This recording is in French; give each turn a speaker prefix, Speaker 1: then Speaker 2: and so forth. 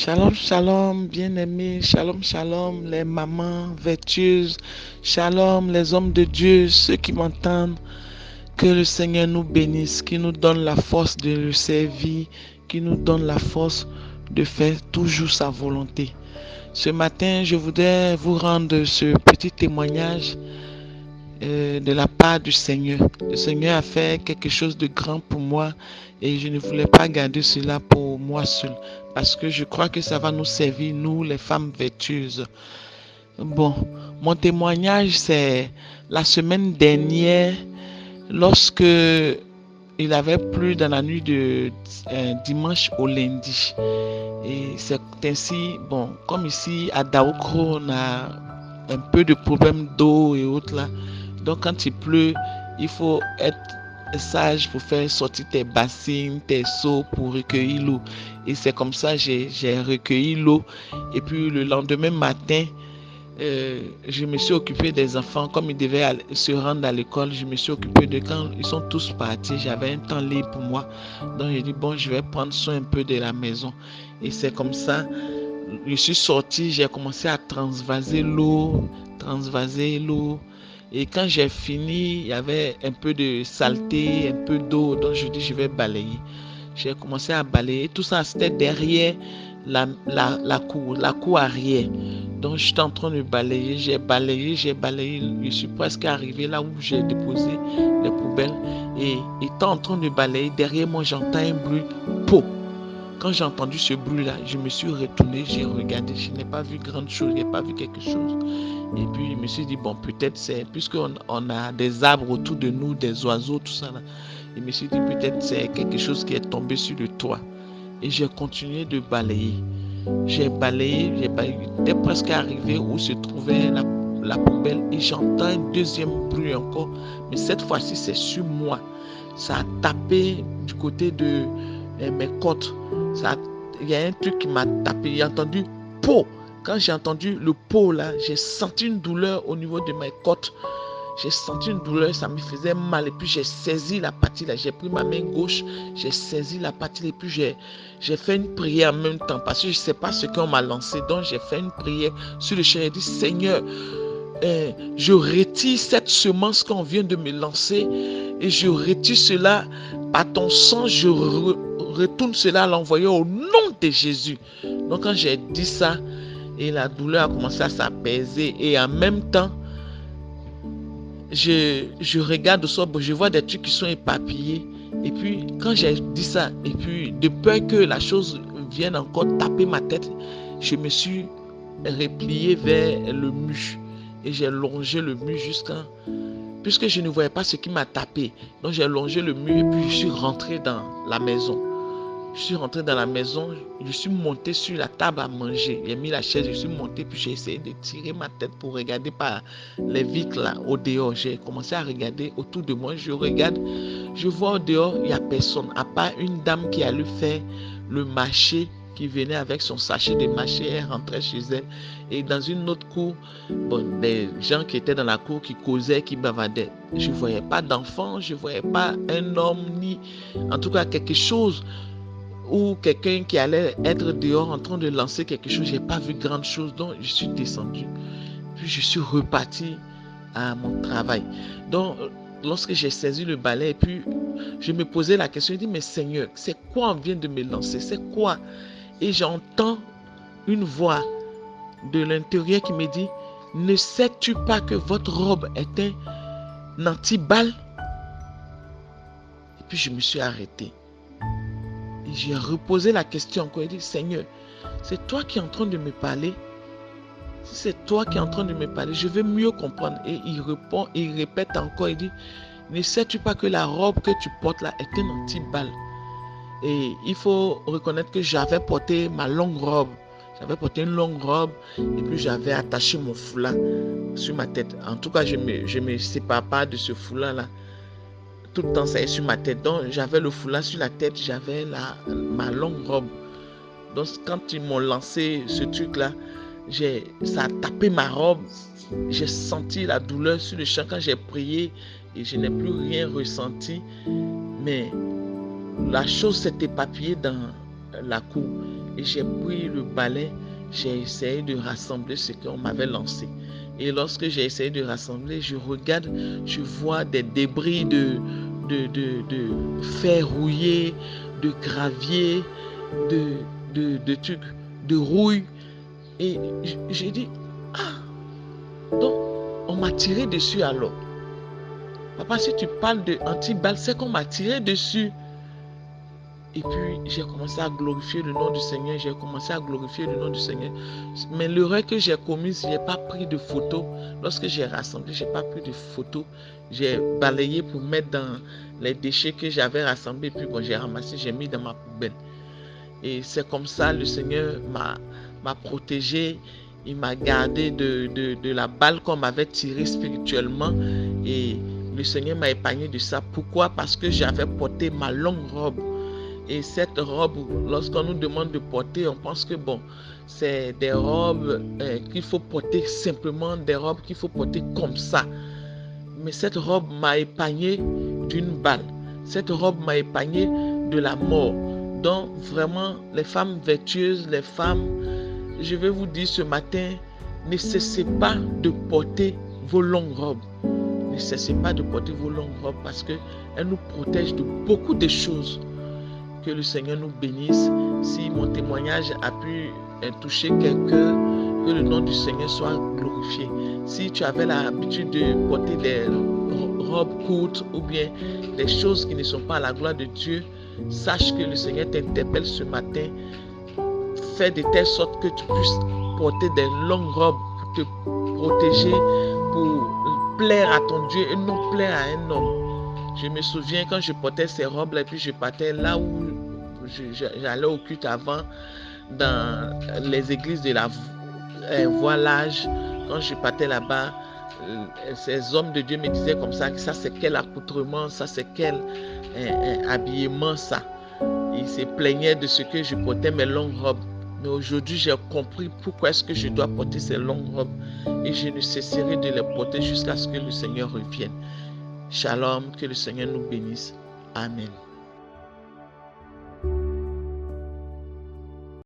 Speaker 1: Shalom, shalom, bien-aimés, shalom, shalom, les mamans vertueuses, shalom, les hommes de Dieu, ceux qui m'entendent, que le Seigneur nous bénisse, qui nous donne la force de le servir, qui nous donne la force de faire toujours sa volonté. Ce matin, je voudrais vous rendre ce petit témoignage de la part du Seigneur. Le Seigneur a fait quelque chose de grand pour moi et je ne voulais pas garder cela pour moi seul parce que je crois que ça va nous servir, nous les femmes vertueuses. Bon, mon témoignage c'est la semaine dernière lorsque il avait plu dans la nuit de dimanche au lundi. Et c'est ainsi, bon, comme ici à Daoukro, on a un peu de problèmes d'eau et autres là. Donc quand il pleut, il faut être sage pour faire sortir tes bassines, tes seaux pour recueillir l'eau. Et c'est comme ça que j'ai recueilli l'eau. Et puis le lendemain matin, je me suis occupé des enfants. Comme ils devaient se rendre à l'école, je me suis occupé de quand ils sont tous partis. J'avais un temps libre pour moi. Donc j'ai dit, bon, je vais prendre soin un peu de la maison. Et c'est comme ça, je suis sorti, j'ai commencé à transvaser l'eau. Et quand j'ai fini, il y avait un peu de saleté, un peu d'eau. Donc je dis, je vais balayer. J'ai commencé à balayer. Tout ça, c'était derrière la cour arrière. Donc j'étais en train de balayer. J'ai balayé. Je suis presque arrivé là où j'ai déposé les poubelles. Et étant en train de balayer, derrière moi, j'entends un bruit. Pot. Quand j'ai entendu ce bruit-là, je me suis retourné, j'ai regardé, je n'ai pas vu grand chose, je n'ai pas vu quelque chose. Et puis je me suis dit, bon, peut-être c'est, puisqu'on a des arbres autour de nous, des oiseaux, tout ça là. Je me suis dit, peut-être c'est quelque chose qui est tombé sur le toit. Et j'ai continué de balayer. J'étais presque arrivé où se trouvait la poubelle et j'entends un deuxième bruit encore. Mais cette fois-ci, c'est sur moi. Ça a tapé du côté de mes côtes. Il y a un truc qui m'a tapé. J'ai entendu pot. Quand j'ai entendu le pot là, j'ai senti une douleur au niveau de mes côtes. J'ai senti une douleur, ça me faisait mal. Et puis j'ai saisi la partie là. J'ai pris ma main gauche, j'ai saisi la partie. Et puis j'ai fait une prière en même temps. Parce que je ne sais pas ce qu'on m'a lancé. Donc j'ai fait une prière sur le champ. J'ai dit, Seigneur, je retire cette semence qu'on vient de me lancer. Et je retire cela par ton sang. Je retourne cela à l'envoyer au nom de Jésus. Donc quand j'ai dit ça, et la douleur a commencé à s'apaiser. Et en même temps, je regarde au sol, je vois des trucs qui sont éparpillés. Et puis quand j'ai dit ça, et puis de peur que la chose vienne encore taper ma tête, je me suis replié vers le mur. Et j'ai longé le mur puisque je ne voyais pas ce qui m'a tapé. Donc j'ai longé le mur et puis je suis rentré dans la maison. Je suis rentré dans la maison, je suis monté sur la table à manger. J'ai mis la chaise, je suis monté, puis j'ai essayé de tirer ma tête pour regarder par les vitres là, au dehors. J'ai commencé à regarder autour de moi. Je regarde, je vois au dehors, il n'y a personne, à part une dame qui allait faire le marché, qui venait avec son sachet de marché, elle rentrait chez elle. Et dans une autre cour, des gens qui étaient dans la cour, qui causaient, qui bavardaient. Je ne voyais pas d'enfant, je ne voyais pas un homme, ni en tout cas quelque chose ou quelqu'un qui allait être dehors en train de lancer quelque chose. Je n'ai pas vu grande chose, donc je suis descendu. Puis je suis reparti à mon travail. Donc, lorsque j'ai saisi le balai, et puis je me posais la question, je dis, mais Seigneur, c'est quoi on vient de me lancer? C'est quoi? Et j'entends une voix de l'intérieur qui me dit, ne sais-tu pas que votre robe est un anti-balle? Et puis je me suis arrêté. Et j'ai reposé la question encore. Il dit, Seigneur, c'est toi qui es en train de me parler. Si c'est toi qui es en train de me parler, je veux mieux comprendre. Et il répond, il répète encore, il dit, ne sais-tu pas que la robe que tu portes là est un anti-balle? Et il faut reconnaître que j'avais porté ma longue robe. J'avais porté une longue robe et puis j'avais attaché mon foulard sur ma tête. En tout cas, je me sépare pas de ce foulard là. Tout le temps, ça est sur ma tête. Donc, j'avais le foulard sur la tête, j'avais ma longue robe. Donc, quand ils m'ont lancé ce truc-là, ça a tapé ma robe. J'ai senti la douleur sur le champ quand j'ai prié et je n'ai plus rien ressenti. Mais la chose s'est éparpillée dans la cour. et j'ai pris le balai, j'ai essayé de rassembler ce qu'on m'avait lancé. Et lorsque j'ai essayé de rassembler, je regarde, je vois des débris de fer rouillé, de gravier, de trucs, de rouille. Et j'ai dit, ah, donc on m'a tiré dessus alors. Papa, si tu parles de anti-balle, c'est qu'on m'a tiré dessus. Et puis, j'ai commencé à glorifier le nom du Seigneur. J'ai commencé à glorifier le nom du Seigneur. Mais l'erreur que j'ai commise, je n'ai pas pris de photos. Lorsque j'ai rassemblé, je n'ai pas pris de photos. J'ai balayé pour mettre dans les déchets que j'avais rassemblés. Puis, bon, j'ai ramassé, j'ai mis dans ma poubelle. Et c'est comme ça, le Seigneur m'a protégé. Il m'a gardé de la balle qu'on m'avait tirée spirituellement. Et le Seigneur m'a épargné de ça. Pourquoi? Parce que j'avais porté ma longue robe. Et cette robe, lorsqu'on nous demande de porter, on pense que bon, c'est des robes qu'il faut porter simplement, des robes qu'il faut porter comme ça. Mais cette robe m'a épargné d'une balle. Cette robe m'a épargné de la mort. Donc vraiment, les femmes vertueuses, les femmes, je vais vous dire ce matin, ne cessez pas de porter vos longues robes. Ne cessez pas de porter vos longues robes parce qu'elles nous protègent de beaucoup de choses. Que le Seigneur nous bénisse. Si mon témoignage a pu toucher quelqu'un, que le nom du Seigneur soit glorifié. Si tu avais l'habitude de porter des robes courtes ou bien des choses qui ne sont pas à la gloire de Dieu, sache que le Seigneur t'interpelle ce matin. Fais de telle sorte que tu puisses porter des longues robes pour te protéger, pour plaire à ton Dieu et non plaire à un homme. Je me souviens quand je portais ces robes-là et puis je partais là où j'allais au culte avant, dans les églises de la voilage. Quand je partais là-bas, ces hommes de Dieu me disaient comme ça, ça c'est quel accoutrement, ça c'est quel habillement ça. Ils se plaignaient de ce que je portais mes longues robes. Mais aujourd'hui, j'ai compris pourquoi est-ce que je dois porter ces longues robes. Et je ne cesserai de les porter jusqu'à ce que le Seigneur revienne. Shalom, que le Seigneur nous bénisse. Amen.